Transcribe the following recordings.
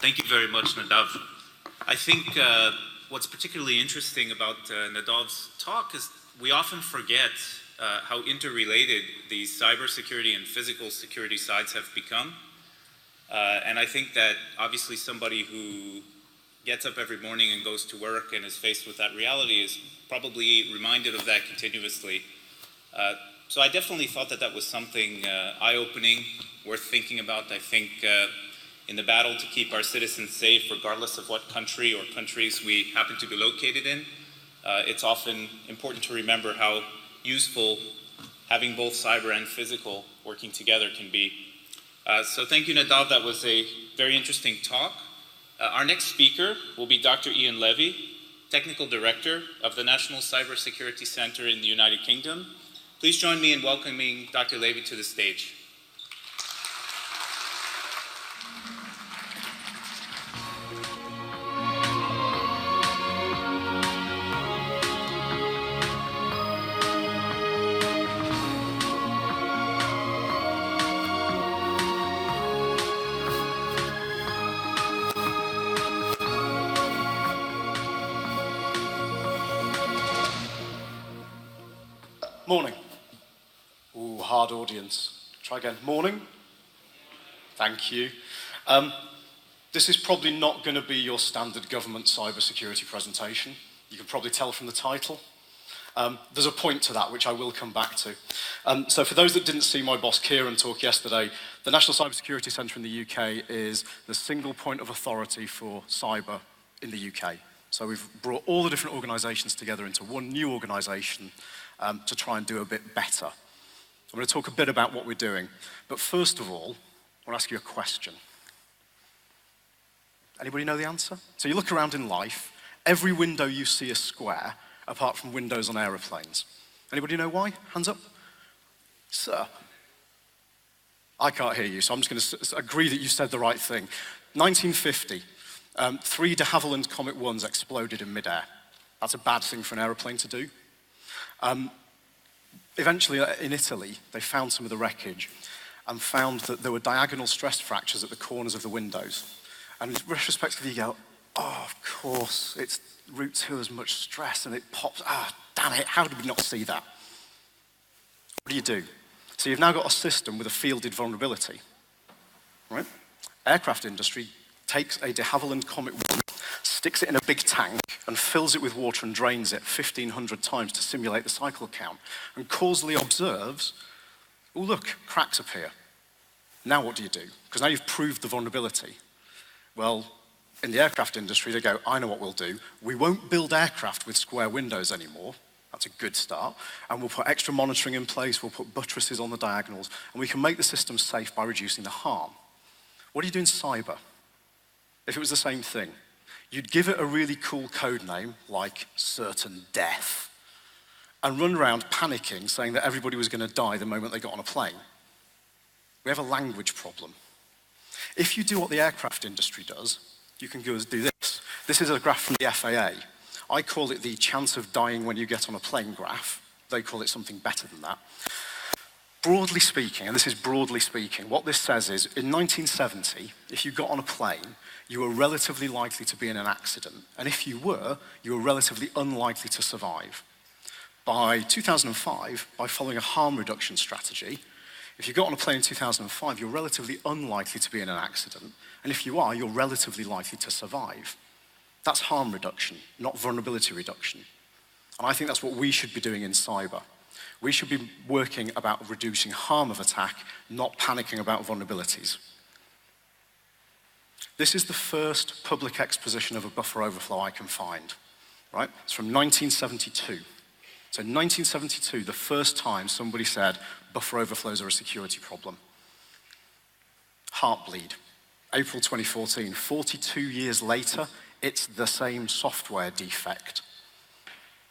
Thank you very much, Nadav. I think what's particularly interesting about Nadav's talk is we often forget how interrelated these cybersecurity and physical security sides have become. And I think that obviously somebody who gets up every morning and goes to work and is faced with that reality is probably reminded of that continuously. So I definitely thought that that was something eye-opening, worth thinking about. I think in the battle to keep our citizens safe, regardless of what country or countries we happen to be located in, it's often important to remember how useful having both cyber and physical working together can be. So thank you, Nadav. That was a very interesting talk. Our next speaker will be Dr. Ian Levy, Technical Director of the National Cybersecurity Center in the United Kingdom. Please join me in welcoming Dr. Levy to the stage. Morning. Ooh, hard audience. Try again. Morning. Thank you. This is probably not going to be your standard government cybersecurity presentation. You can probably tell from the title. There's a point to that, which I will come back to. So for those that didn't see my boss Kieran talk yesterday, the National Cybersecurity Centre in the UK is the single point of authority for cyber in the UK. So we've brought all the different organisations together into one new organisation to try and do a bit better. I'm going to talk a bit about what we're doing. But first of all, I want to ask you a question. Anybody know the answer? So you look around in life, every window you see is square, apart from windows on aeroplanes. Anybody know why? Hands up. Sir. I can't hear you, so I'm just going to agree that you said the right thing. 1950, 3 de Havilland Comet 1s exploded in midair. That's a bad thing for an aeroplane to do. Eventually, in Italy, they found some of the wreckage and found that there were diagonal stress fractures at the corners of the windows. And retrospectively, you go, oh, of course, it's root 2 has much stress and it pops. Ah, damn it, how did we not see that? What do? So you've now got a system with a fielded vulnerability, right? Aircraft industry takes a de Havilland Comet 1, sticks it in a big tank and fills it with water and drains it 1,500 times to simulate the cycle count and causally observes, oh look, cracks appear. Now what do? Because now you've proved the vulnerability. Well, in the aircraft industry, they go, I know what we'll do. We won't build aircraft with square windows anymore. That's a good start. And we'll put extra monitoring in place, we'll put buttresses on the diagonals, and we can make the system safe by reducing the harm. What do you do in cyber? If it was the same thing, you'd give it a really cool code name, like certain death, and run around panicking, saying that everybody was going to die the moment they got on a plane. We have a language problem. If you do what the aircraft industry does, you can go do this. This is a graph from the FAA. I call it the chance of dying when you get on a plane graph. They call it something better than that. Broadly speaking, and this is broadly speaking, what this says is, in 1970, if you got on a plane, you were relatively likely to be in an accident. And if you were relatively unlikely to survive. By 2005, by following a harm reduction strategy, if you got on a plane in 2005, you're relatively unlikely to be in an accident. And if you are, you're relatively likely to survive. That's harm reduction, not vulnerability reduction. And I think that's what we should be doing in cyber. We should be working about reducing harm of attack, not panicking about vulnerabilities. This is the first public exposition of a buffer overflow I can find, right? It's from 1972. So in 1972, the first time somebody said buffer overflows are a security problem. Heartbleed, April 2014, 42 years later, it's the same software defect.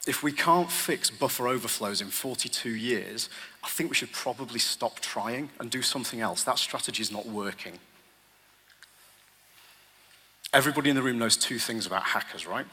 If we can't fix buffer overflows in 42 years, I think we should probably stop trying and do something else. That strategy is not working. Everybody in the room knows 2 things about hackers, right?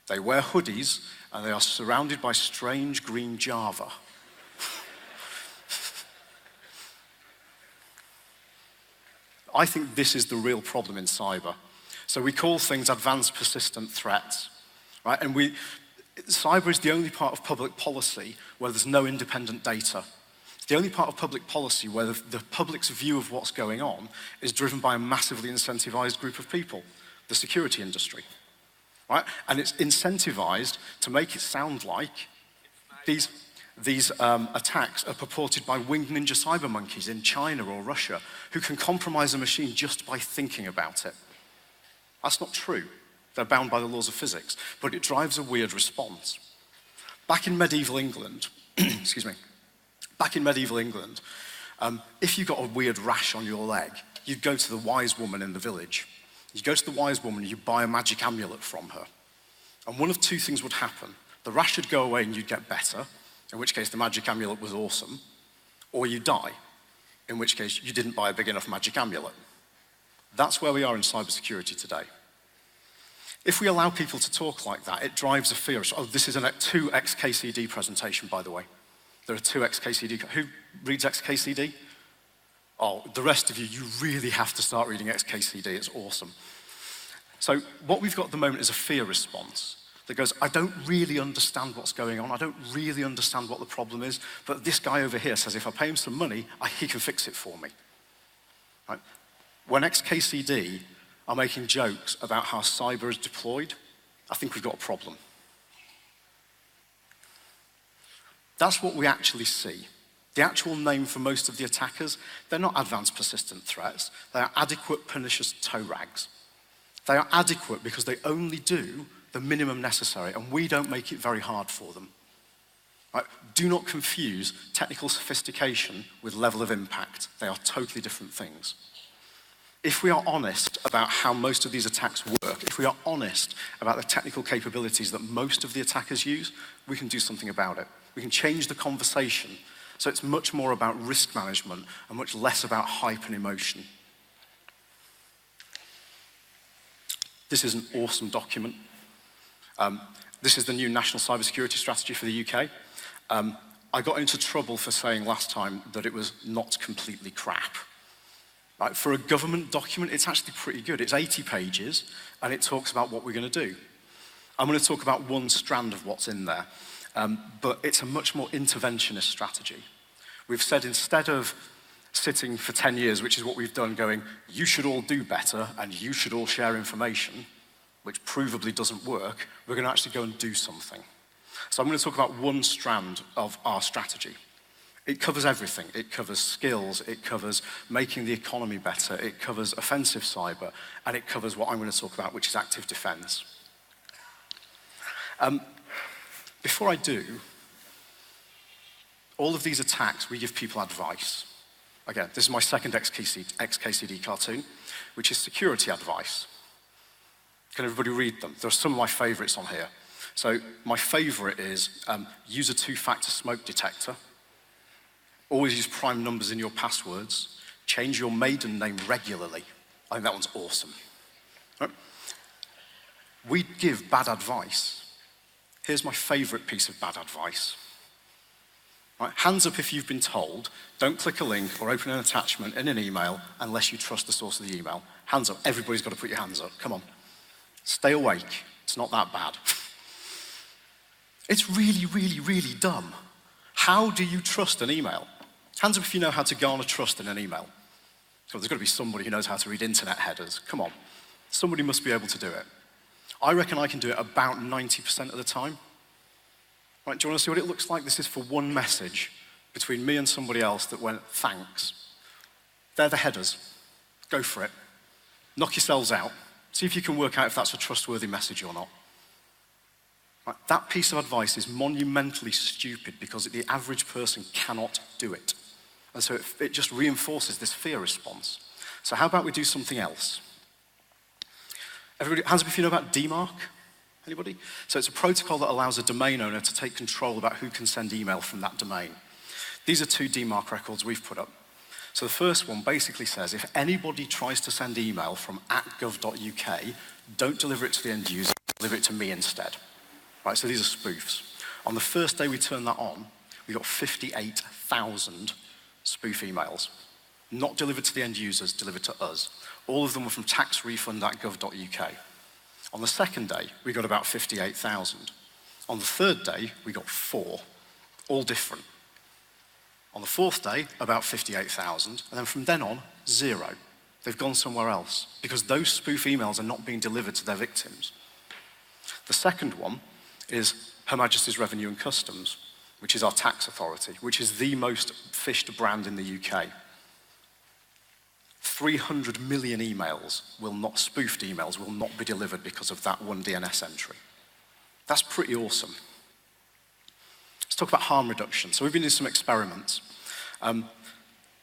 They wear hoodies and they are surrounded by strange green Java. I think this is the real problem in cyber. So we call things advanced persistent threats, right? And cyber is the only part of public policy where there's no independent data. It's the only part of public policy where the public's view of what's going on is driven by a massively incentivized group of people, the security industry, right? And it's incentivized to make it sound like these attacks are purported by winged ninja cyber monkeys in China or Russia who can compromise a machine just by thinking about it. That's not true. They're bound by the laws of physics, but it drives a weird response. Back in medieval England, excuse me, back in medieval England, if you got a weird rash on your leg, you'd go to the wise woman in the village. You'd go to the wise woman and you'd buy a magic amulet from her. And one of two things would happen. The rash would go away and you'd get better, in which case the magic amulet was awesome, or you die, in which case you didn't buy a big enough magic amulet. That's where we are in cybersecurity today. If we allow people to talk like that, it drives a fear. Oh, this is a 2xKCD presentation, by the way. There are 2xKCD. Who reads XKCD? Oh, the rest of you, you really have to start reading XKCD. It's awesome. So what we've got at the moment is a fear response that goes, I don't really understand what's going on. I don't really understand what the problem is. But this guy over here says if I pay him some money, he can fix it for me. Right? When XKCD are making jokes about how cyber is deployed, I think we've got a problem. That's what we actually see. The actual name for most of the attackers, they're not advanced persistent threats. They are adequate pernicious toe rags. They are adequate because they only do the minimum necessary, and we don't make it very hard for them. Right? Do not confuse technical sophistication with level of impact. They are totally different things. If we are honest about how most of these attacks work, if we are honest about the technical capabilities that most of the attackers use, we can do something about it. We can change the conversation so it's much more about risk management and much less about hype and emotion. This is an awesome document. This is the new National Cybersecurity Strategy for the UK. I got into trouble for saying last time that it was not completely crap. Right, for a government document, it's actually pretty good. It's 80 pages, and it talks about what we're going to do. I'm going to talk about one strand of what's in there, but it's a much more interventionist strategy. We've said instead of sitting for 10 years, which is what we've done, going, you should all do better, and you should all share information, which provably doesn't work, we're going to actually go and do something. So I'm going to talk about one strand of our strategy. It covers everything. It covers skills, it covers making the economy better, it covers offensive cyber, and it covers what I'm going to talk about, which is active defense. Before I do, all of these attacks, we give people advice. Again, this is my second XKCD cartoon, which is security advice. Can everybody read them? There are some of my favorites on here. So my favorite is use a two-factor smoke detector. Always use prime numbers in your passwords. Change your maiden name regularly. I think that one's awesome. Right? We give bad advice. Here's my favorite piece of bad advice. Right? Hands up if you've been told, don't click a link or open an attachment in an email unless you trust the source of the email. Hands up. Everybody's got to put your hands up. Come on. Stay awake. It's not that bad. It's really, really, really dumb. How do you trust an email? Hands up if you know how to garner trust in an email. So there's got to be somebody who knows how to read internet headers. Come on. Somebody must be able to do it. I reckon I can do it about 90% of the time. Right, do you want to see what it looks like? This is for one message between me and somebody else that went, thanks. They're the headers. Go for it. Knock yourselves out. See if you can work out if that's a trustworthy message or not. Right, that piece of advice is monumentally stupid because the average person cannot do it. And so it just reinforces this fear response. So how about we do something else? Everybody, hands up if you know about Demark. Anybody? So it's a protocol that allows a domain owner to take control about who can send email from that domain. These are two Demark records we've put up. So the first one basically says if anybody tries to send email from @gov.uk, don't deliver it to the end user, deliver it to me instead. Right, so these are spoofs. On the first day we turned that on, we got 58,000 spoof emails. not delivered to the end users, delivered to us. All of them were from taxrefund.gov.uk. On the second day, we got about 58,000. On the third day, we got 4, all different. On the fourth day, about 58,000, and then from then on, 0. They've gone somewhere else, because those spoof emails are not being delivered to their victims. The second one is Her Majesty's Revenue and Customs, which is our tax authority, which is the most phished brand in the UK. 300 million spoofed emails will not be delivered because of that one DNS entry. That's pretty awesome. Let's talk about harm reduction. So we've been doing some experiments,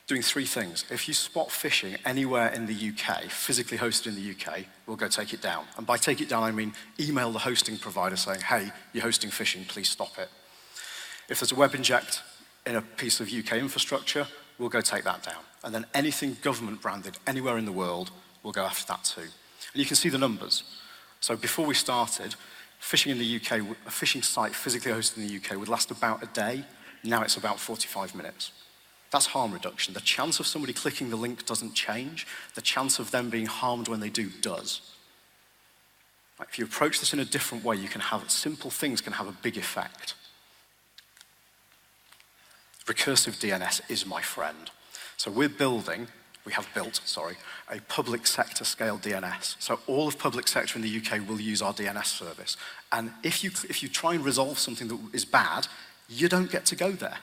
doing 3 things. If you spot phishing anywhere in the UK, physically hosted in the UK, we'll go take it down. And by take it down, I mean email the hosting provider saying, hey, you're hosting phishing, please stop it. If there's a web inject in a piece of UK infrastructure, we'll go take that down. And then anything government branded anywhere in the world, we'll go after that too. And you can see the numbers. So before we started, phishing in the UK, a phishing site physically hosted in the UK would last about a day. Now it's about 45 minutes. That's harm reduction. The chance of somebody clicking the link doesn't change. The chance of them being harmed when they do does. Like, if you approach this in a different way, you can have simple things can have a big effect. Recursive DNS is my friend. So we have built, a public sector scale DNS. So all of public sector in the UK will use our DNS service. And if you try and resolve something that is bad, you don't get to go there.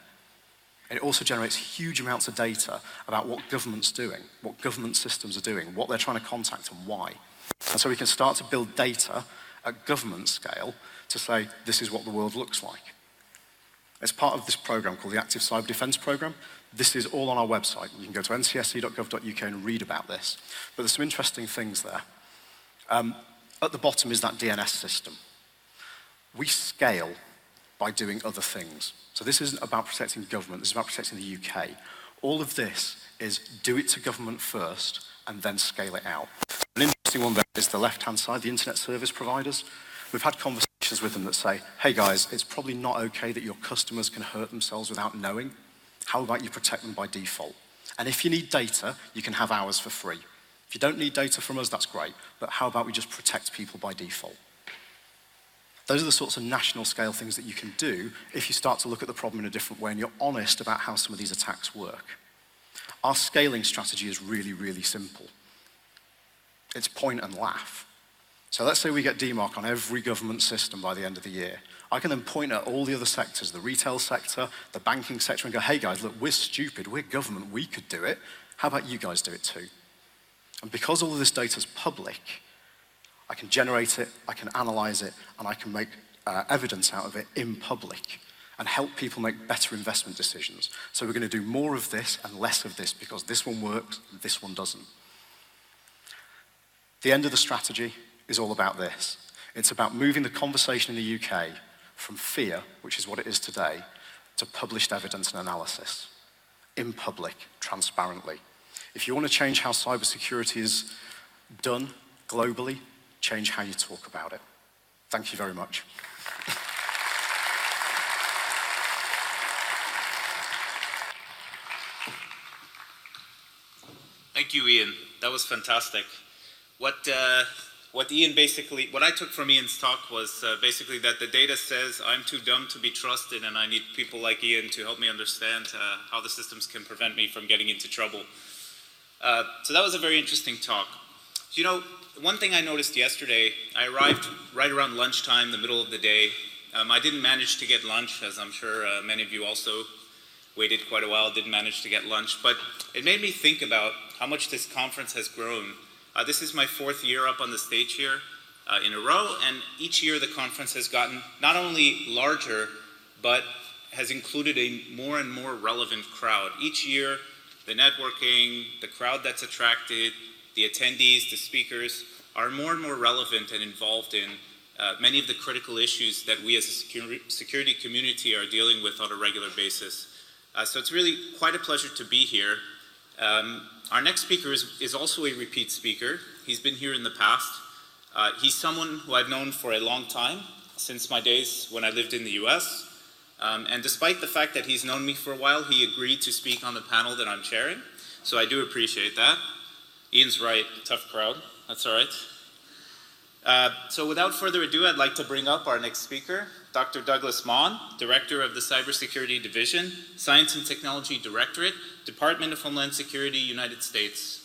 It also generates huge amounts of data about what government's doing, what government systems are doing, what they're trying to contact and why. And so we can start to build data at government scale to say, this is what the world looks like. As part of this program called the Active Cyber Defense Program, this is all on our website. You can go to ncsc.gov.uk and read about this. But there's some interesting things there. At the bottom is that DNS system. We scale by doing other things. So this isn't about protecting government, this is about protecting the UK. All of this is do it to government first and then scale it out. An interesting one there is the left-hand side, the internet service providers. We've had conversations with them that say, hey guys, it's probably not okay that your customers can hurt themselves without knowing. How about you protect them by default? And if you need data, you can have ours for free. If you don't need data from us, that's great. But how about we just protect people by default? Those are the sorts of national scale things that you can do if you start to look at the problem in a different way and you're honest about how some of these attacks work. Our scaling strategy is really, really simple. It's point and laugh. So let's say we get Demark on every government system by the end of the year. I can then point at all the other sectors, the retail sector, the banking sector, and go, hey guys, look, we're stupid, we're government, we could do it. How about you guys do it too? And because all of this data is public, I can generate it, I can analyze it, and I can make evidence out of it in public and help people make better investment decisions. So we're going to do more of this and less of this because this one works, this one doesn't. The end of the strategy is all about this. It's about moving the conversation in the UK from fear, which is what it is today, to published evidence and analysis, in public, transparently. If you want to change how cybersecurity is done globally, change how you talk about it. Thank you very much. Thank you, Ian. That was fantastic. What I took from Ian's talk was basically that the data says I'm too dumb to be trusted and I need people like Ian to help me understand how the systems can prevent me from getting into trouble. So that was a very interesting talk. You know, one thing I noticed yesterday, I arrived right around lunchtime, the middle of the day. I didn't manage to get lunch, as I'm sure many of you also waited quite a while, didn't manage to get lunch. But it made me think about how much this conference has grown. This is my 4th year up on the stage here in a row, and each year the conference has gotten not only larger, but has included a more and more relevant crowd. Each year, the networking, the crowd that's attracted, the attendees, the speakers, are more and more relevant and involved in many of the critical issues that we as a security community are dealing with on a regular basis. So it's really quite a pleasure to be here. Our next speaker is also a repeat speaker. He's been here in the past. He's someone who I've known for a long time, since my days when I lived in the US. And despite the fact that he's known me for a while, he agreed to speak on the panel that I'm chairing. So I do appreciate that. Ian's right, tough crowd, that's all right. So without further ado, I'd like to bring up our next speaker, Dr. Douglas Maughan, Director of the Cybersecurity Division, Science and Technology Directorate, Department of Homeland Security, United States.